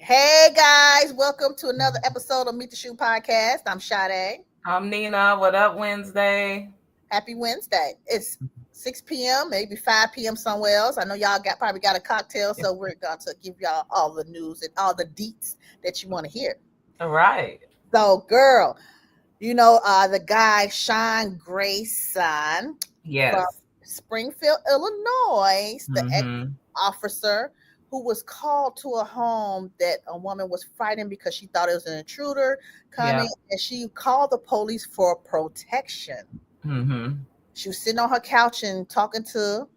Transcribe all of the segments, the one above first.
Hey guys, welcome to another episode of Meet the Shoe podcast. I'm Sade. I'm Nina. What up, Wednesday? Happy Wednesday. It's 6 p.m., maybe 5 p.m. somewhere else. I know y'all probably got a cocktail, so we're going to give y'all all the news and all the deets that you want to hear. All right. So, girl, the guy Sean Grayson from Yes. Springfield, Illinois, the Mm-hmm. ex-officer who was called to a home that a woman was frightened because she thought it was an intruder coming, Yep. and she called the police for protection. Mm-hmm. She was sitting on her couch and talking to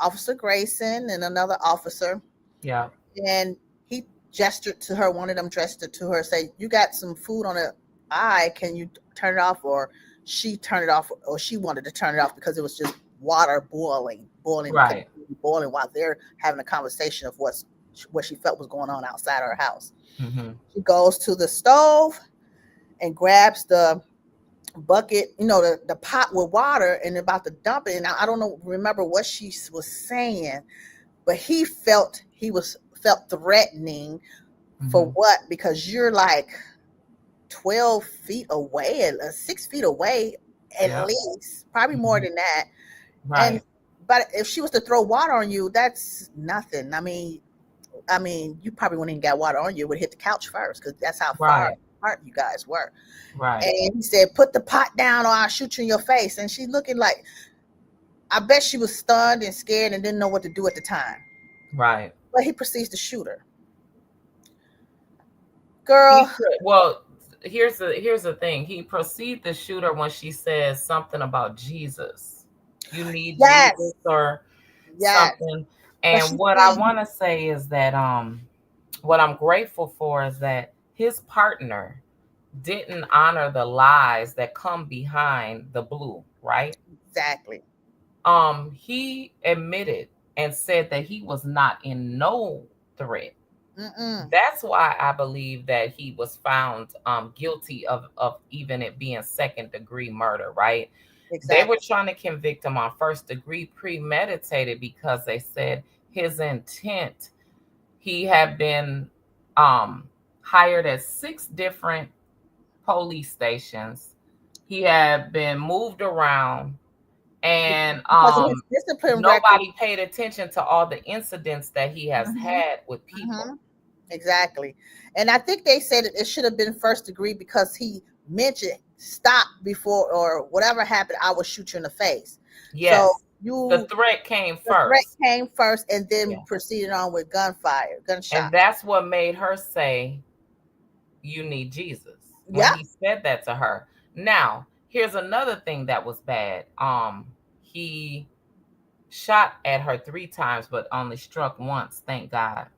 Officer Grayson and another officer, Yep. and he gestured to her, one of them gestured to her, say, "You got some food on the eye, can you turn it off?" Or she turned it off, or she wanted to turn it off because it was just water boiling, Right. boiling while they're having a conversation of what she felt was going on outside her house. Mm-hmm. She goes to the stove and grabs the bucket, the pot with water, and about to dump it. And I don't remember what she was saying, but he felt threatening. For Mm-hmm. what? Because you're like 12 feet away, 6 feet away, at Yep. least, probably more Mm-hmm. than that. And Right. but if she was to throw water on you, that's nothing. I mean, you probably wouldn't even got water on you. It would hit the couch first because that's how far Right. apart you guys were. Right. And he said, "Put the pot down, or I'll shoot you in your face." And she's looking like, I bet she was stunned and scared and didn't know what to do at the time. Right. But he proceeds to shoot her. Girl, Well, here's the thing. He proceeds to shoot her when she says something about Jesus. You need yes, Jesus or yes. something. But And she's what I saying, want to say is that what I'm grateful for is that his partner didn't honor the lies that come behind the blue, right? exactly. He admitted and said that he was not in no threat. Mm-mm. That's why I believe that he was found guilty of even it being second degree murder, right? They were Exactly. trying to convict him on first degree premeditated because they said his intent, he had been hired at 6 different police stations. He had been moved around, and Because of his discipline record. nobody paid attention to all the incidents that he has Hmm. had with people. Hmm. Exactly. And I think they said it should have been first degree because he mentioned stop before or whatever happened, I will shoot you in the face. So Yes, the threat came the threat first. came first and then Yeah. proceeded on with gunfire, And gunshots. that's what made her say, "You need Jesus," when Yeah. he said that to her. Now, here's another thing that was bad. He shot at her 3 times, but only struck once, thank God.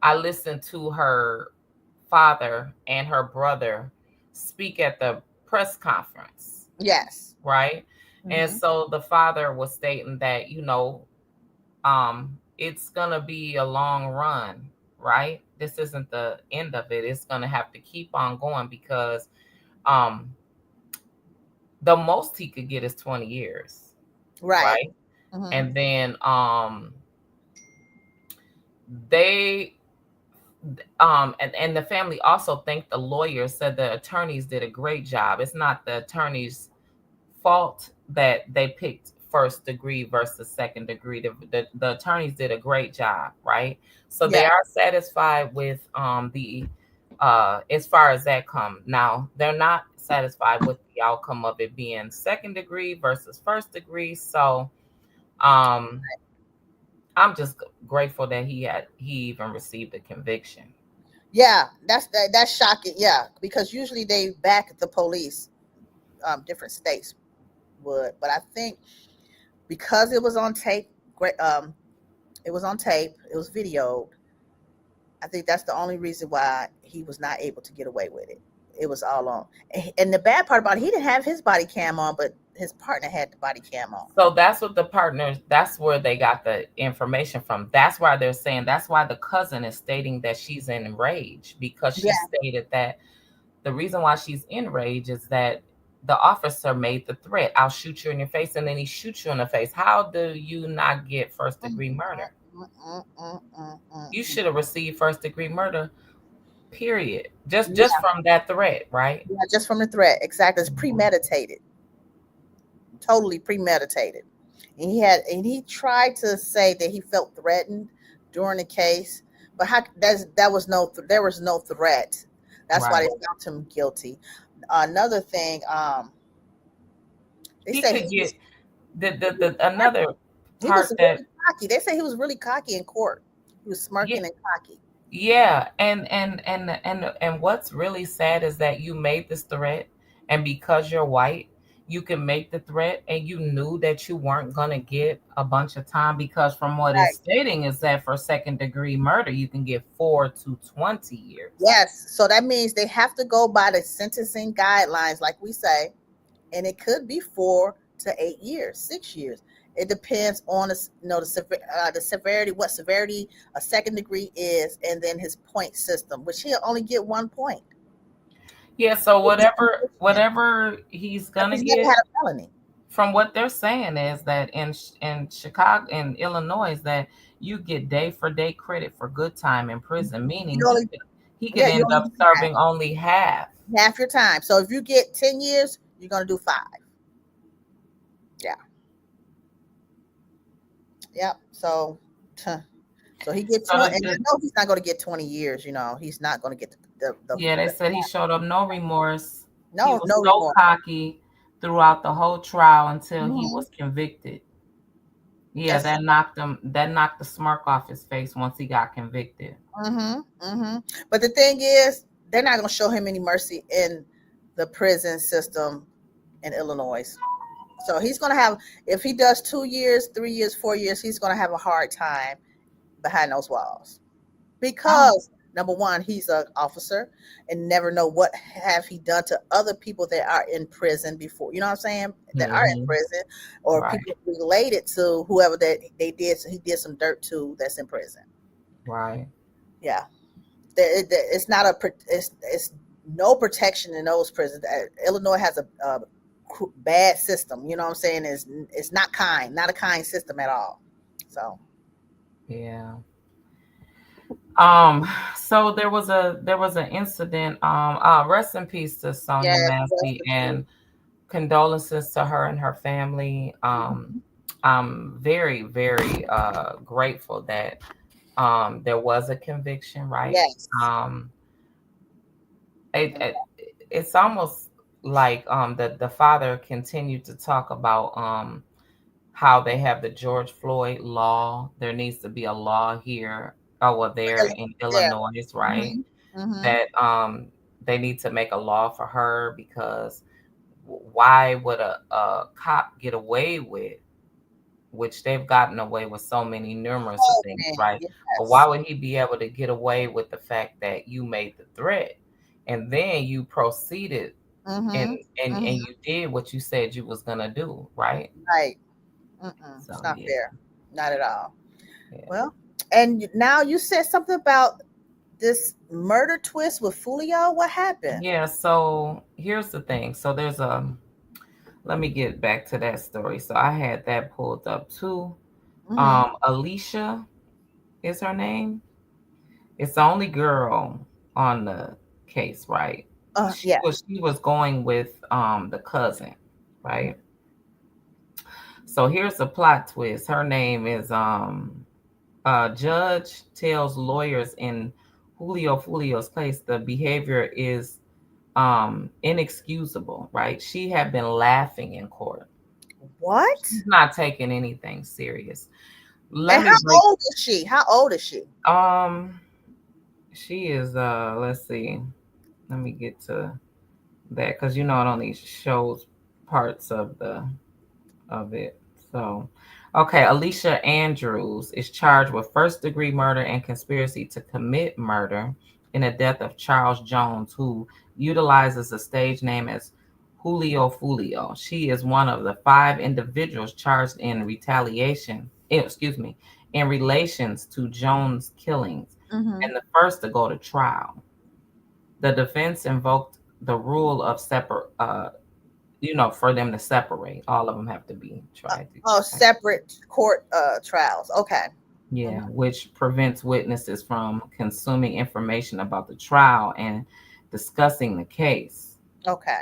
I listened to her father and her brother speak at the press conference, Yes. right? And Hmm. so the father was stating that, it's gonna be a long run, right? This isn't the end of it. It's gonna have to keep on going because um the most he could get is 20 years, Right. right? Hmm. And then they and the family also thanked the lawyers, said the attorneys did a great job. It's not the attorneys' fault that they picked first degree versus second degree. The attorneys did a great job, right? So they Yeah. are satisfied with the as far as that come. Now they're not satisfied with the outcome of it being second degree versus first degree. So um I'm just grateful that he even received a conviction. Yeah. That's shocking. Yeah. Because usually they back the police, different states would. But I think because it was on tape, great it was on tape, it was videoed. I think that's the only reason why he was not able to get away with it. It was all on. And the bad part about it, he didn't have his body cam on, but his partner had the body cam on. So that's what the partners, that's where they got the information from. That's why they're saying, that's why the cousin is stating that she's enraged, because she Yeah. stated that the reason why she's enraged is that the officer made the threat, "I'll shoot you in your face," and then he shoots you in the face. How do you not get first Mm, degree murder? mm, mm, mm, mm, You mm, should have received first degree murder Period. Yeah, Just from that threat, right? yeah, just from the threat. Exactly. It's Mhm. premeditated, totally premeditated. And he tried to say that he felt threatened during the case, but that was there was no threat. That's why Right. they found him guilty. Another thing, they He said could get he was the another he was part that really cocky. They say he was really cocky in court. He was yeah, smirking and cocky. yeah, and what's really sad is that you made this threat, and because you're white, you can make the threat, and you knew that you weren't gonna get a bunch of time because from what it's Right. stating is that for second degree murder, you can get 4 to 20 years. Yes. So that means they have to go by the sentencing guidelines, like we say, and it could be 4 to 8 years, 6 years. It depends on the severity, what severity a second degree is, and then his point system, which he'll only get 1 point. Yeah, so If he's convicted, whatever he's if gonna he's never had get, a felony. from what they're saying is that in Chicago, in Illinois, is that you get day for day credit for good time in prison, meaning You only, he could yeah, you end only up do serving only half. half your time. So if you get 10 years, you're gonna do 5. Yeah, yep. So, so he get So 20, and I know he's not gonna get 20 years. He's not gonna get yeah, they said he showed up no remorse. He no was no so remorse. cocky throughout the whole trial until he Hmm. was convicted. Yeah, That's that knocked the smirk off his face once he got convicted. But the thing is, they're not gonna show him any mercy in the prison system in Illinois. So he's gonna have, if he does 2 years, 3 years, 4 years, he's gonna have a hard time behind those walls Oh, because number one, he's an officer and never know what have he done to other people that are in prison before. You know what I'm saying? That are in hmm, prison, or right, people related to whoever that they did. So he did some dirt to that's in prison. right. Yeah. It's not it's no protection in those prisons. Illinois has a bad system. You know what I'm saying? It's not kind, not a kind system at all. So Yeah. So there was an incident. Rest in peace to Sonia yes, Massey and condolences to her and her family. I'm very, very grateful that there was a conviction, right? yes, Um, it it's almost like the father continued to talk about how they have the George Floyd law. There needs to be a law here, oh well, there in yeah. Illinois, right? Hmm. Hmm. That they need to make a law for her because why would a cop get away with, which they've gotten away with so many numerous of Oh things, man, right? But why yes. would he be able to get away with the fact that you made the threat and then you proceeded and Hmm. and Hmm. you did what you said you was gonna do, right? Right. It's So not yeah, fair. Not at all. yeah. Well, and now you said something about this murder twist with Fulio. What happened? Yeah, so here's the thing. So there's a let me get back to that story. So I had that pulled up too. Hmm. Alicia is her name. It's the only girl on the case, right? Yeah. She was going with the cousin, right? So here's the plot twist. Her name is judge tells lawyers in Julio's case the behavior is inexcusable, right? She had been laughing in court. What? She's not taking anything serious. Let And me how break old is she? How old is she? um she is let's see. Let me get to that because it only shows parts of it. So, okay, Alicia Andrews is charged with first degree murder and conspiracy to commit murder in the death of Charles Jones, who utilizes a stage name as Julio. She is one of the 5 individuals charged in excuse me, in relations to Jones' killings, Hmm. and the first to go to trial. The defense invoked the rule of for them to separate. All of them have to be tried Oh, together. separate court trials. Okay. Yeah, which prevents witnesses from consuming information about the trial and discussing the case. Okay.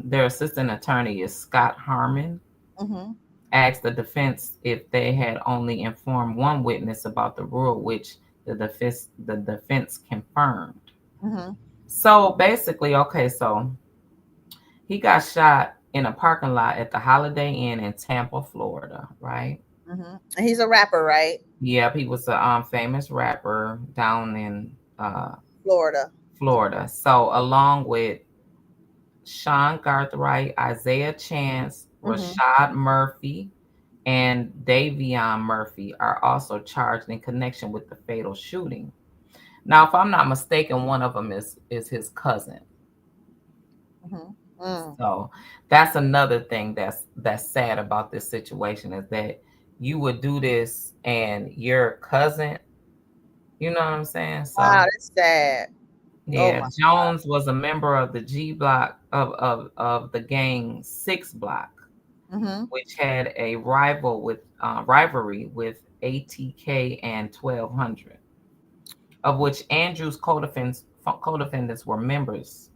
Their assistant attorney is Scott Harmon, Mm-hmm. asked the defense if they had only informed one witness about the rule, which the defense confirmed. Mm-hmm. So basically, okay, so he got shot in a parking lot at the Holiday Inn in Tampa, Florida, right? Mm-hmm. And he's a rapper, right? Yep, he was a famous rapper down in Florida. Florida. So along with Sean Garthright, Isaiah Chance, Mm-hmm. Rashad Murphy, and Davion Murphy are also charged in connection with the fatal shooting. Now, if I'm not mistaken, one of them is his cousin. Mm-hmm. Mm. So that's another thing that's sad about this situation is that you would do this and your cousin, you know what I'm saying? Wow, So that's sad. Oh yeah, my. Jones was a member of the G block of the gang 6 block, Mm-hmm. which had a rivalry with ATK and 1200, of which Andrews co-defendants were members.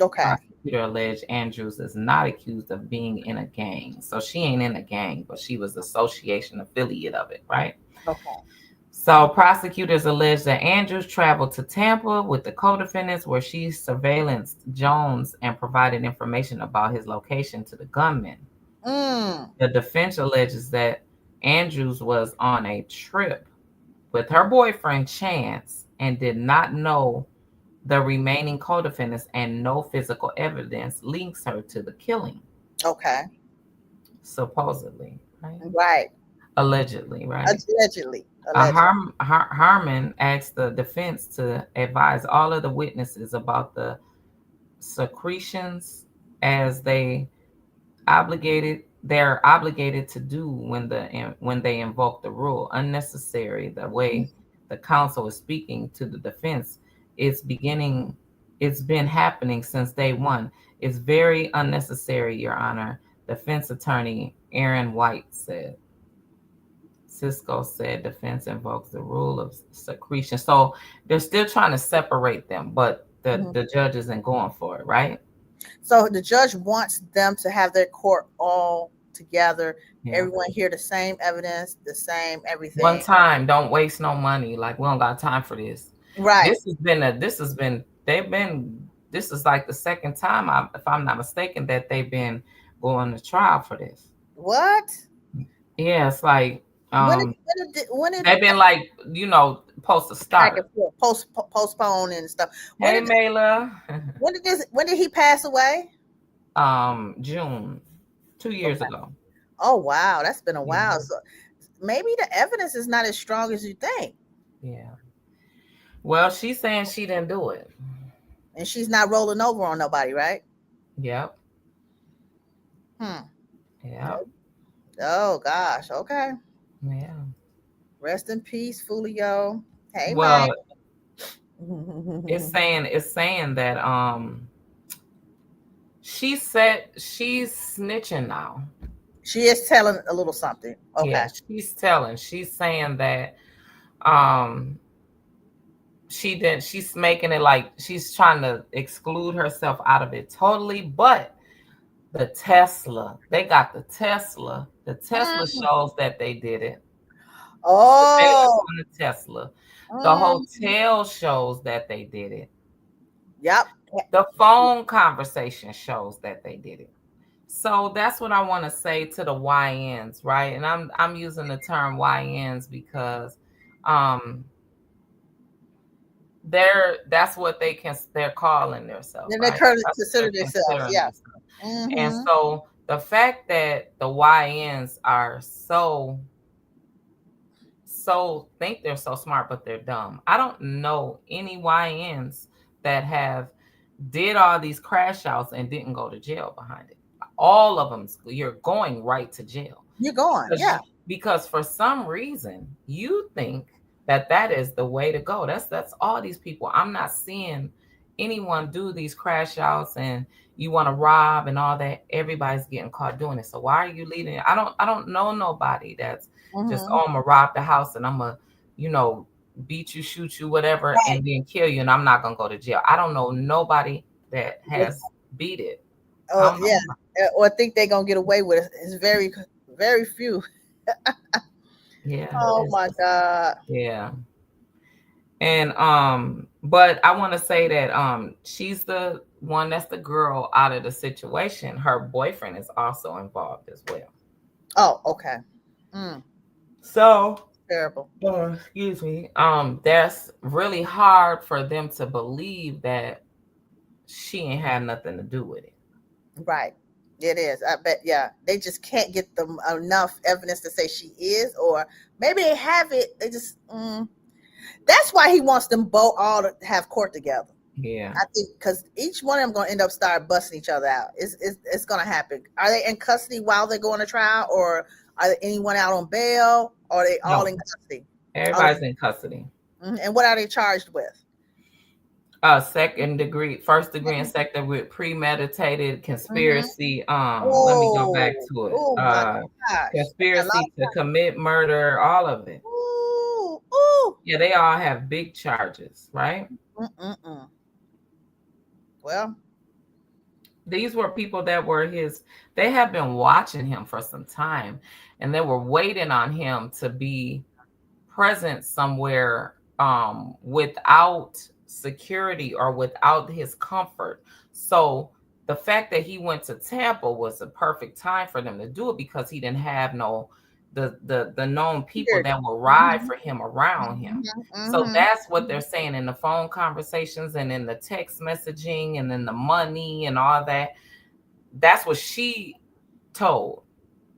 Okay. Prosecutor alleged Andrews is not accused of being in a gang, so she ain't in a gang, but she was association affiliate of it, right? Okay. So prosecutors allege that Andrews traveled to Tampa with the co-defendants where she surveillanced Jones and provided information about his location to the gunman. Mm. The defense alleges that Andrews was on a trip with her boyfriend Chance and did not know the remaining co-defendants, and no physical evidence links her to the killing, Okay. supposedly, right? Right. Allegedly, right? Allegedly. Allegedly. Harmon asked the defense to advise all of the witnesses about the secretions as they're obligated to do when they invoke the rule. Unnecessary, the way the counsel is speaking to the defense, it's been happening since day one. It's very unnecessary, Your Honor, defense attorney Aaron White said. Cisco said defense invokes the rule of secretion. So they're still trying to separate them, but Mhm. the judge isn't going for it, right? So the judge wants them to have their court all together. Yeah. Everyone hear the same evidence, the same One everything. time, don't waste no money. Like we don't got time for this. Right. This is like the second time, if I'm not mistaken, that they've been going to trial for this. What? Yeah, it's like When did when did they've been like, supposed to back start. and forth postpone and stuff? When Hey did Mayla. when did he pass away? June, 2 years Okay. ago. Oh wow, that's been a Yeah. while. So maybe the evidence is not as strong as you think, Yeah. Well, she's saying she didn't do it. and she's not rolling over on nobody, right? Yep. Hmm. Yep. Oh gosh. Okay. Yeah. Rest in peace, Fulio. Hey, Mike. Well, it's saying that she said she's snitching now. She is telling a little something. Okay. Yeah, she's saying that um she's making it like she's trying to exclude herself out of it totally, but they got the Tesla Mm. shows that they did it. Surveillance Oh. on the Tesla. The Mm. hotel shows that they did it. Yep. The phone conversation shows that they did it. So that's what I want to say to the YNs, right? And I'm using the term YNs because um that's what they're calling themselves, Then they right? That's what consider they're themselves. considering Yeah. themselves. And Mm-hmm. so the fact that the YNs are so think they're so smart, but they're dumb. I don't know any YNs that have did all these crash outs and didn't go to jail behind it. All of them, you're going right to jail You're going. because Yeah. because for some reason you think that is the way to go. That's all these people. I'm not seeing anyone do these crash outs and you want to rob and all that. Everybody's getting caught doing it. So why are you leading? I don't know nobody that's just, oh, I'm gonna rob the house and I'm gonna, beat you, shoot you, whatever, Right. and then kill you, and I'm not gonna go to jail. I don't know nobody that has beat it. Oh yeah, or think they're gonna get away with it. It's very, very few. Yeah. Oh my God. Yeah. And but I want to say that she's the one that's the girl out of the situation. Her boyfriend is also involved as well. Oh, okay. So Terrible. excuse me. That's really hard for them to believe that she ain't had nothing to do with it. Right. It is. I bet. Yeah. They just can't get them enough evidence to say she is, or maybe they have it. They just. That's why he wants them both all to have court together. Yeah. I think because each one of them gonna end up start busting each other out. It's gonna happen. Are they in custody while they're going to trial, or are there anyone out on bail? Or are they all in custody? Everybody's in custody. And what are they charged with? Second degree, first degree, and second degree premeditated conspiracy. Let me go back to it. Oh my gosh. Conspiracy to commit murder, all of it. Ooh. Yeah, they all have big charges, right? Well, these were people that were they have been watching him for some time, and they were waiting on him to be present somewhere without security or without his comfort. So the fact that he went to Tampa was a perfect time for them to do it, because he didn't have the known people that will ride for him around him. So that's what they're saying in the phone conversations and in the text messaging and in the money and all that. That's what she told.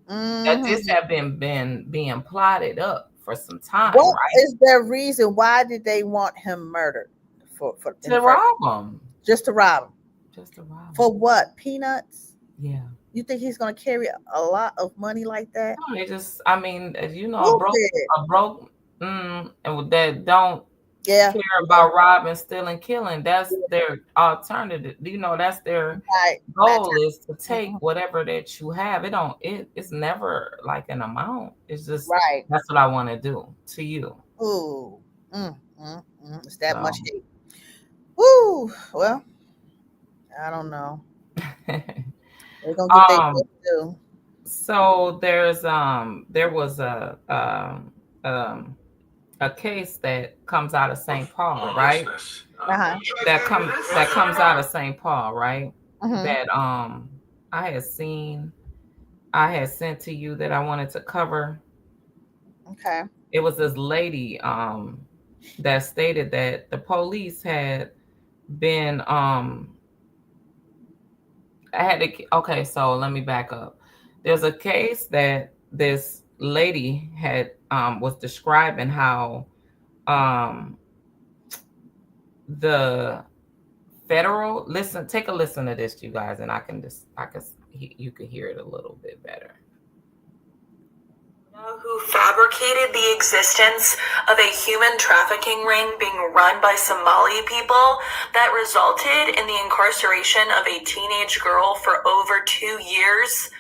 That this had been being plotted up for some time. What right? is their reason? Why did they want him murdered? To rob him. Just to rob him. Just to rob him. For what? Peanuts? Yeah. You think he's going to carry a lot of money like that? No, a broke and that don't care about robbing, stealing, killing. That's their alternative. That's their goal is to take whatever that you have. It's never like an amount. It's just that's what I want to do to you. Ooh. It's that much hate. Woo. Well, I don't know. They're gonna get their good too. So there was a case that comes out of St. Paul, right? That comes out of St. Paul, right? That I had sent to you that I wanted to cover. Okay. It was this lady that stated that the police had been okay, so let me back up. There's a case that this lady had was describing how the federal take a listen to this, you guys, and you can hear it a little bit better. Who fabricated the existence of a human trafficking ring being run by Somali people that resulted in the incarceration of a teenage girl for over 2 years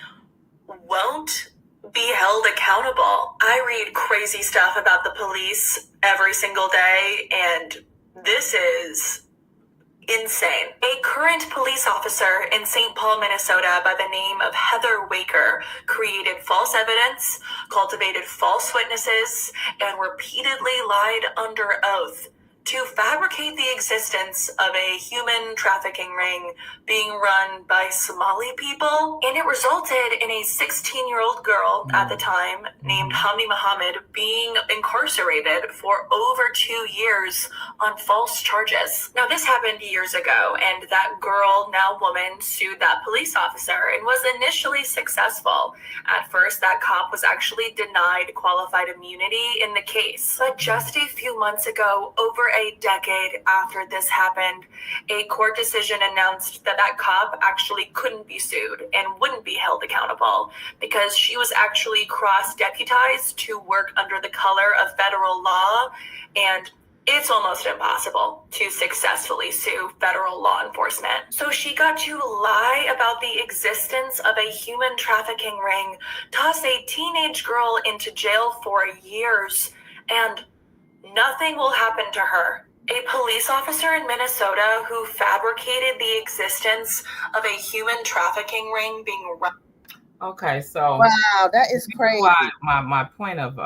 won't be held accountable. I read crazy stuff about the police every single day, and this is insane. A current police officer in St. Paul, Minnesota by the name of Heather Waker created false evidence, cultivated false witnesses, and repeatedly lied under oath to fabricate the existence of a human trafficking ring being run by Somali people. And it resulted in a 16-year-old girl at the time named Hamdi Mohammed being incarcerated for over 2 years on false charges. Now, this happened years ago, and that girl, now woman, sued that police officer and was initially successful. At first, that cop was actually denied qualified immunity in the case. But just a few months ago, over a decade after this happened, a court decision announced that that cop actually couldn't be sued and wouldn't be held accountable because she was actually cross-deputized to work under the color of federal law, and it's almost impossible to successfully sue federal law enforcement. So she got to lie about the existence of a human trafficking ring, toss a teenage girl into jail for years, and nothing will happen to her. A police officer in Minnesota who fabricated the existence of a human trafficking ring being run. Okay, so Wow, that is the reason why crazy. my point of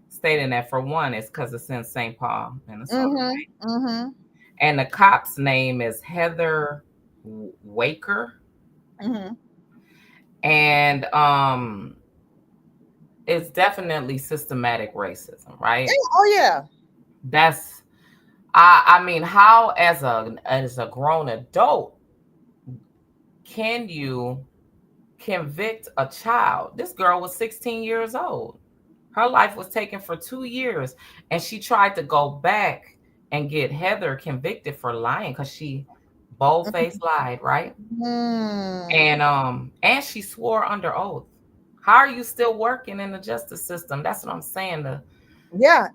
stating that, for one, is because it's in St. Paul, Minnesota, right? Mm-hmm. And the cop's name is Heather Waker, Mm-hmm. and it's definitely systematic racism, right? Oh yeah. That's I mean, how as a grown adult can you convict a child? This girl was 16 years old. Her life was taken for 2 years, and she tried to go back and get Heather convicted for lying because she bold-faced lied, right? Mm. And she swore under oath. How are you still working in the justice system? That's what I'm saying. Yeah.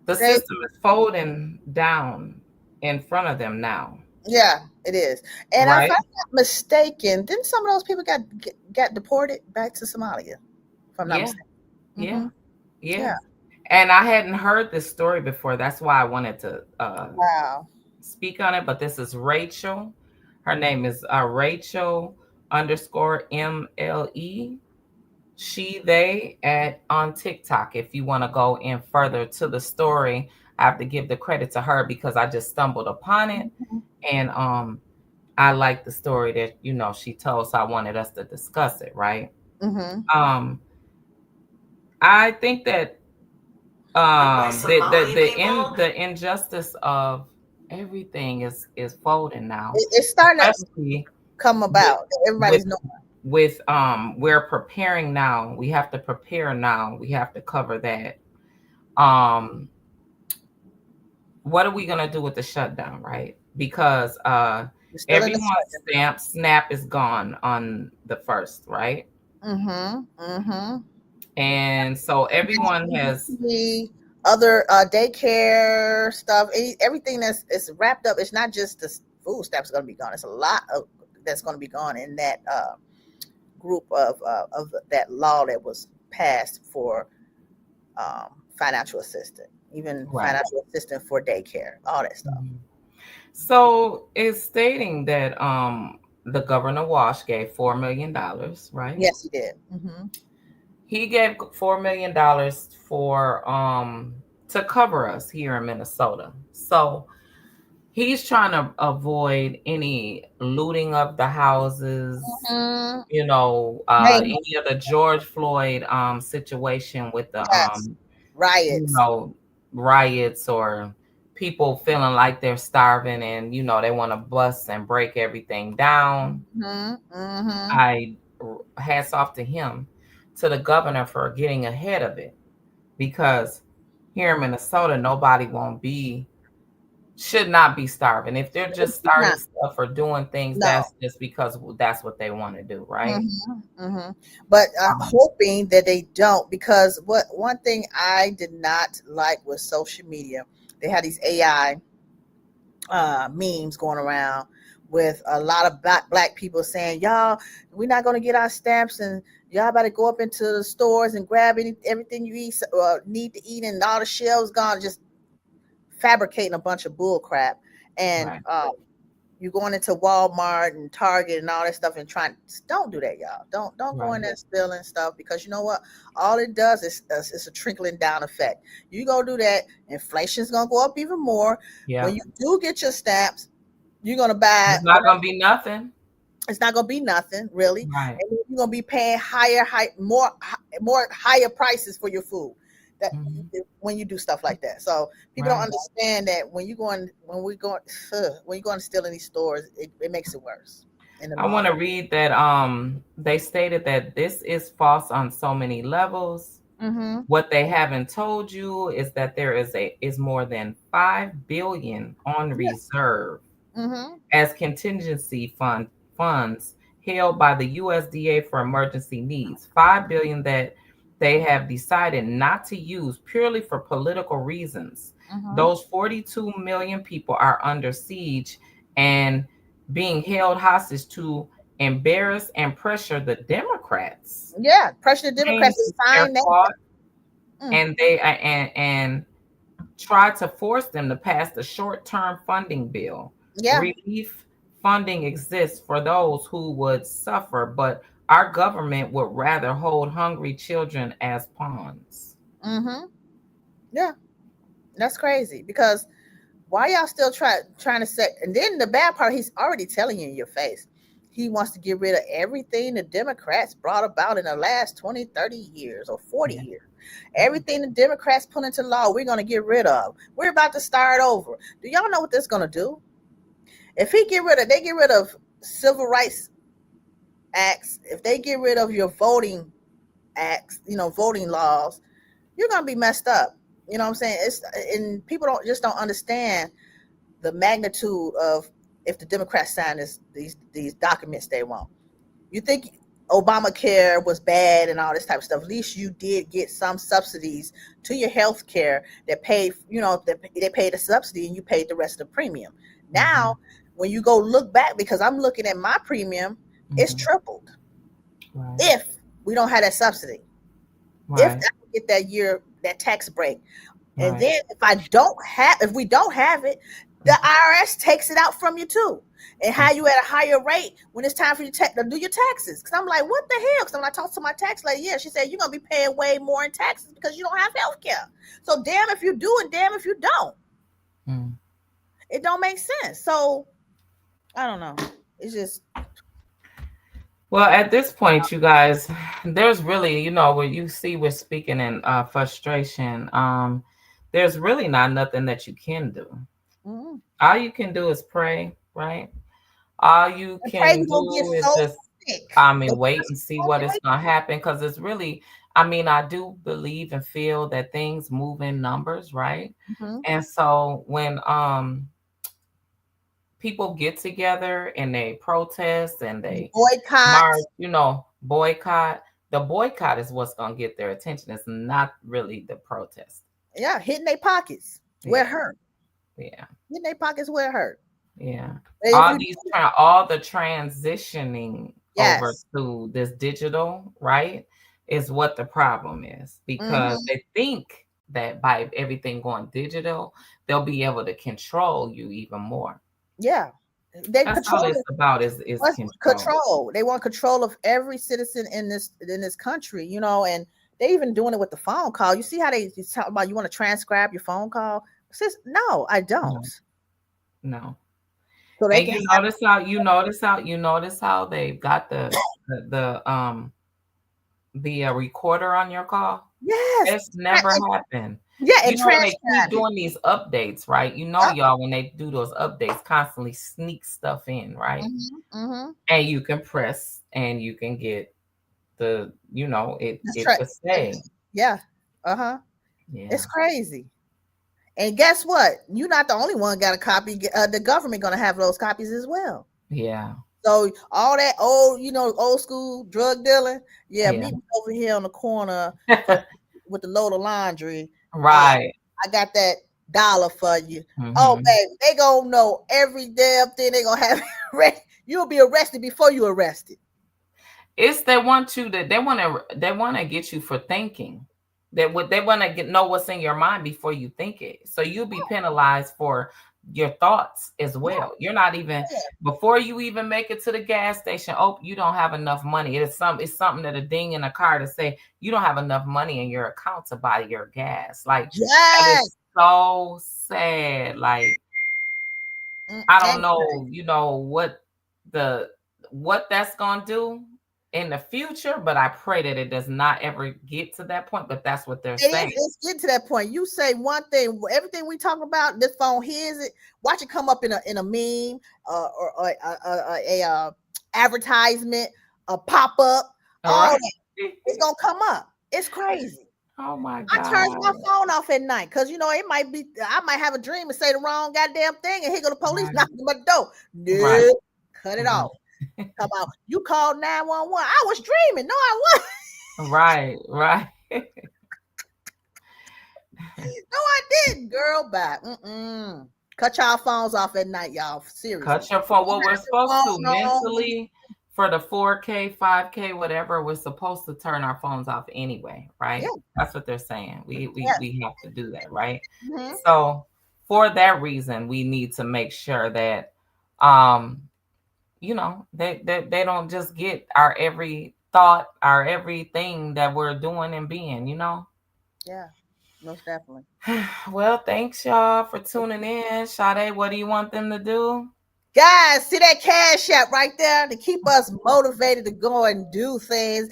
The They. system is folding down in front of them now, Yeah, it is. And if I'm right? not mistaken, didn't some of those people got deported back to Somalia? If I'm not Yeah, mistaken. yeah, Mm-hmm. yeah. Yeah. And I hadn't heard this story before. That's why I wanted to Wow. speak on it. But this is Rachel. Her name is Rachel underscore MLE. She, they at on TikTok. If you want to go in further to the story, I have to give the credit to her because I just stumbled upon it. And I like the story that she told, so I wanted us to discuss it, right? Mm-hmm. I think that Somali people. the injustice of everything is folding now, It's starting to especially come with about. with Everybody's knowing. we're preparing now. We have to prepare now. We have to cover that. Um, what are we gonna do with the shutdown, right? Because We're still in the everyone's snap is gone on the 1st, right? mm-hmm. Mm-hmm. And so everyone has The other daycare stuff, everything that's is wrapped up. It's not just the food stamps going to be gone. It's a lot of that's going to be gone in that group of that law that was passed for financial assistance, even right. financial assistance for daycare, all that stuff. Mhm. So it's stating that the Governor Walsh gave $4 million, right? Yes, he did. Mm-hmm. He gave $4 million for to cover us here in Minnesota. So he's trying to avoid any looting of the houses, Mm-hmm. any of the George Floyd situation with the Yes, riots. riots, or people feeling like they're starving and they want to bust and break everything down. Mm-hmm. Mm-hmm. I hats off to him, to the governor, for getting ahead of it, because here in Minnesota nobody should not be starving. If they're just starting stuff or doing things, No. that's just because that's what they want to do, right? Mm-hmm, mm-hmm. But hoping that they don't, because one thing I did not like was social media. They had these AI memes going around with a lot of black people saying, "Y'all, we're not going to get our stamps, and y'all better go up into the stores and grab everything you need to eat, and all the shelves gone." Just fabricating a bunch of bull crap, and Right. you're going into Walmart and Target and all that stuff and don't do that, y'all. Don't go in Right. there stealing stuff, because you know what? All it does is it's a trickling down effect. You go do that, inflation's gonna go up even more. Yeah. When you do get your stamps, you're gonna buy It's not gonna be nothing. it's not gonna be nothing really. Right. And you're gonna be paying more higher prices for your food. That when you do stuff like that. So people don't understand that when you're going to steal in these stores, it makes it worse. I want to read that they stated that this is false on so many levels. Mm-hmm. What they haven't told you is that there is more than $5 billion on reserve as contingency funds held by the USDA for emergency needs. $5 billion that they have decided not to use purely for political reasons. Those 42 million people are under siege and being held hostage to embarrass and pressure the Democrats. Yeah, pressure the Democrats to sign that. And they and try to force them to pass the short-term funding bill. Yeah. Relief funding exists for those who would suffer, but our government would rather hold hungry children as pawns. Yeah, that's crazy, because why y'all still trying to set? And then the bad part, he's already telling you in your face. He wants to get rid of everything the Democrats brought about in the last 20, 30 years or 40 years. Everything the Democrats put into law, we're going to get rid of. We're about to start over. Do y'all know what this is going to do? If they get rid of civil rights acts, if they get rid of your voting acts, voting laws, you're going to be messed up. You know what I'm saying? And people don't understand the magnitude of if the Democrats sign these documents they want. You think Obamacare was bad and all this type of stuff? At least you did get some subsidies to your health care that paid, they paid the subsidy and you paid the rest of the premium. Now, when you go look back, because I'm looking at my premium, it's tripled. If we don't have that subsidy, if I get that tax break. And then if we don't have it, the IRS takes it out from you too, and how you at a higher rate when it's time for you to do your taxes. Because I'm like, what the hell? Because when I talked to my tax lady, she said you're gonna be paying way more in taxes because you don't have health care. So damn if you do and damn if you don't. It don't make sense. So I don't know. It's just. Well, at this point, you guys, there's really, where you see we're speaking in frustration. There's really not nothing that you can do. All you can do is pray, right? All you can do is just, wait and see what is going to happen, because it's really, I do believe and feel that things move in numbers, right? And so when people get together and they protest and they boycott, boycott. The boycott is what's going to get their attention. It's not really the protest. Yeah, hitting their pockets where it hurt. Yeah, hitting their pockets where it hurt. Yeah, all the transitioning over to this digital, right, is what the problem is, because they think that by everything going digital, they'll be able to control you even more. Yeah, that's all it's about is control. They want control of every citizen in this country, and they even doing it with the phone call. You see how they talk about you want to transcribe your phone call? Sis, no, I don't. No. So they you notice how they've got the recorder on your call? Yes. It's never happened. Yeah, and they keep doing these updates, right? Y'all, when they do those updates, constantly sneak stuff in, right? And you can press and you can get the, it to say. Yeah. Yeah. It's crazy. And guess what? You're not the only one got a copy. The government gonna have those copies as well. Yeah. So all that old school drug dealing. Yeah. Meet me over here on the corner with the load of laundry. Right. I got that $1 for you. Oh, baby, they gonna know every damn thing. They gonna have you'll be arrested before you arrested. It's they want to get you for thinking. They want to know what's in your mind before you think it. So you'll be penalized for your thoughts as well. You're not even before you even make it to the gas station. Oh, you don't have enough money. It's something that a ding in a car to say you don't have enough money in your account to buy your gas. Like that is so sad. Like I don't know, what that's gonna do in the future, but I pray that it does not ever get to that point. But that's what they're saying. It's getting to that point. You say one thing, everything we talk about, this phone hears it. Watch it come up in a meme, or a advertisement, a pop up. It's gonna come up. It's crazy. Oh my God! I turn my phone off at night because it might be. I might have a dream and say the wrong goddamn thing, and here go the police knocking on my door. No, cut it off. Come on, you called 911. I was dreaming. No, I wasn't. Right. No, I didn't, girl. Bye. Cut y'all phones off at night, y'all. Seriously. Cut your phone. Don't What we're have your supposed to phone on. mentally for the 4K, 5K, whatever, we're supposed to turn our phones off anyway, right? Yeah. That's what they're saying. We Yes. we have to do that, right? Mm-hmm. So for that reason, we need to make sure that they don't just get our every thought, our everything that we're doing and being, Yeah, most definitely. Well, thanks y'all for tuning in. Sade, what do you want them to do? Guys, see that Cash App right there to keep us motivated to go and do things.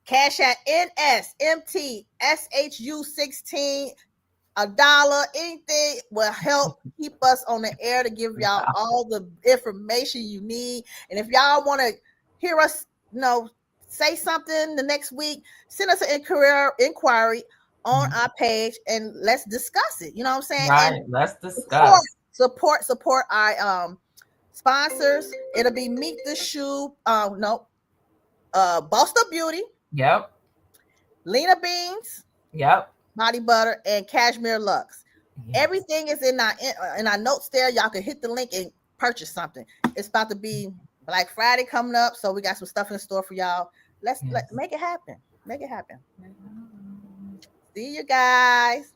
Cash App NSMeettheshu 16. $1, anything will help keep us on the air to give y'all all the information you need. And if y'all want to hear us, say something the next week, send us an inquiry on our page and let's discuss it. You know what I'm saying? Right, And let's discuss. support our sponsors. It'll be Meet the Shoe. Bossed Up Beauty. Yep. Lena Beans. Yep. Body Butter and Cashmere Lux. Yes. Everything is in our notes there. Y'all can hit the link and purchase something. It's about to be Black Friday coming up, so we got some stuff in store for y'all. Let's make it happen. Make it happen. See you guys.